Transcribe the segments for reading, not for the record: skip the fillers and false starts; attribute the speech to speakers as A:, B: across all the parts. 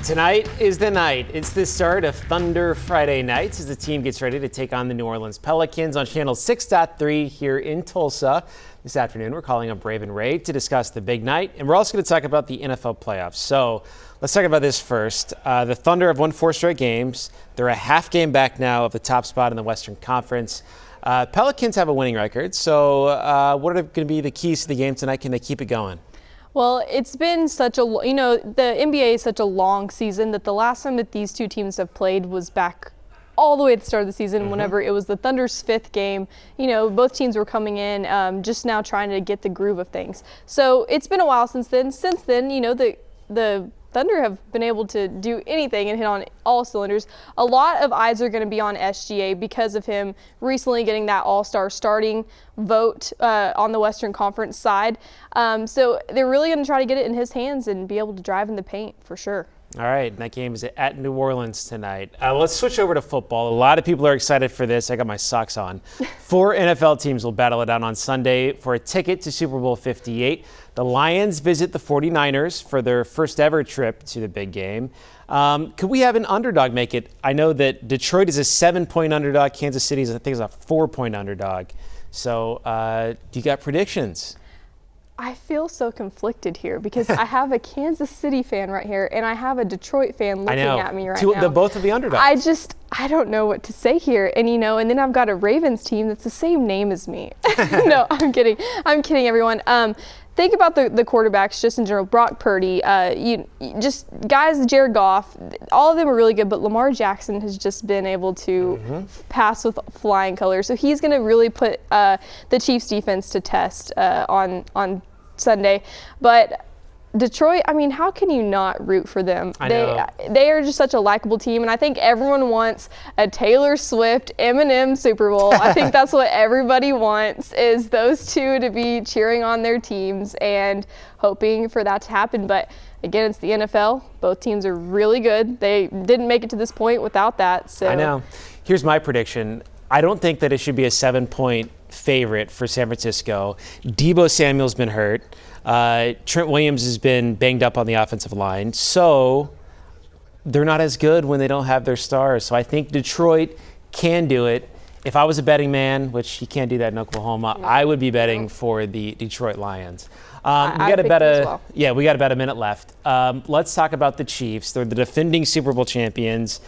A: Tonight is the night. It's the start of Thunder Friday nights as the team gets ready to take on the New Orleans Pelicans on Channel 6.3 here in Tulsa. This afternoon, we're calling up Ravin Ray to discuss the big night, and we're also going to talk about the NFL playoffs. So let's talk about this first. The Thunder have won 4 straight games. They're a half game back now of the top spot in the Western Conference. Pelicans have a winning record. So what are going to be the keys to the game tonight? Can they keep it going?
B: Well, it's been such a, the NBA is such a long season that the last time that these two teams have played was back all the way at the start of the season, whenever it was the Thunder's 5th game. Both teams were coming in just now trying to get the groove of things. So it's been a while since then. Since then, the Thunder have been able to do anything and hit on all cylinders. A lot of eyes are going to be on SGA because of him recently getting that All-Star starting vote on the Western Conference side. So they're really going to try to get it in his hands and be able to drive in the paint for sure.
A: All right, and that game is at New Orleans tonight. Let's switch over to football. A lot of people are excited for this. I got my socks on. 4 NFL teams will battle it out on Sunday for a ticket to Super Bowl 58. The Lions visit the 49ers for their first ever trip to the big game. Could we have an underdog make it? I know that Detroit is a 7-point underdog. Kansas City is, I think, is a 4-point underdog. So do you got predictions?
B: I feel so conflicted here because I have a Kansas City fan right here and I have a Detroit fan looking at me right now.
A: They're both of the underdogs.
B: I don't know what to say here. And and then I've got a Ravens team that's the same name as me. No, I'm kidding. I'm kidding, everyone. Think about the quarterbacks just in general. Brock Purdy, just guys, Jared Goff, all of them are really good, but Lamar Jackson has just been able to pass with flying colors. So he's going to really put the Chiefs defense to test on Sunday. But Detroit, how can you not root for them? They are just such a likable team, and I think everyone wants a Taylor Swift, Eminem Super Bowl. I think that's what everybody wants, is those two to be cheering on their teams and hoping for that to happen. But again, it's the NFL. Both teams are really good. They didn't make it to this point without that. So
A: I know. Here's my prediction. I don't think that it should be a 7-point favorite for San Francisco. Deebo Samuel's been hurt. Trent Williams has been banged up on the offensive line. So they're not as good when they don't have their stars. So I think Detroit can do it. If I was a betting man, which you can't do that in Oklahoma, I would be betting for the Detroit Lions. We got about a minute left. Let's talk about the Chiefs. They're the defending Super Bowl champions.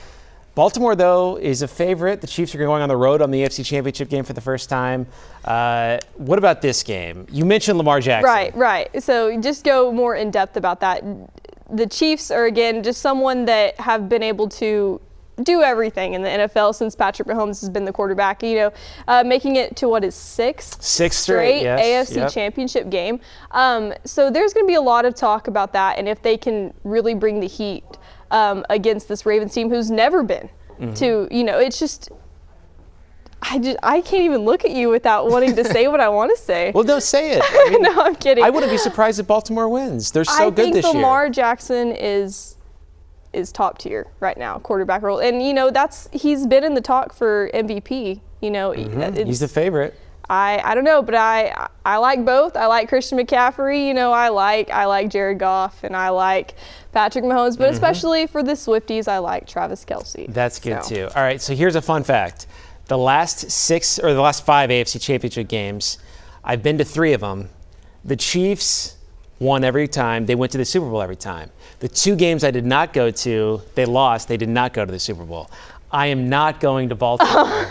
A: Baltimore, though, is a favorite. The Chiefs are going on the road on the AFC Championship game for the first time. What about this game? You mentioned Lamar Jackson.
B: Right. So just go more in depth about that. The Chiefs are, again, just someone that have been able to do everything in the NFL since Patrick Mahomes has been the quarterback, making it to what is sixth straight AFC Championship game. So there's going to be a lot of talk about that, and if they can really bring the heat against this Ravens team who's never been to, it's just, I can't even look at you without wanting to say what I want to say.
A: Well, don't say it.
B: No, I'm kidding.
A: I wouldn't be surprised if Baltimore wins. They're so good this year.
B: I think Lamar Jackson is top tier right now, quarterback role. And, he's been in the talk for MVP.
A: He's the favorite.
B: I don't know, but I like both. I like Christian McCaffrey. I like Jared Goff, and I like Patrick Mahomes. But especially for the Swifties, I like Travis Kelce.
A: That's good too. All right, so here's a fun fact: the last 5 AFC Championship games, I've been to 3 of them. The Chiefs won every time. They went to the Super Bowl every time. The 2 games I did not go to, they lost. They did not go to the Super Bowl. I am not going to Baltimore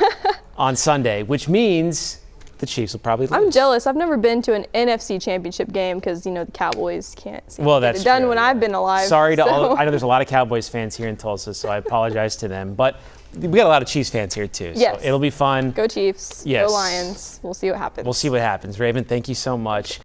A: on Sunday, which means the Chiefs will probably lose.
B: I'm jealous. I've never been to an NFC Championship game because, the Cowboys can't seem to get it done when I've been alive.
A: Sorry to all. I know there's a lot of Cowboys fans here in Tulsa, so I apologize to them. But we got a lot of Chiefs fans here, too.
B: Yes.
A: So it'll be fun.
B: Go Chiefs.
A: Yes.
B: Go Lions. We'll see what happens.
A: We'll see what happens. Ravin, thank you so much.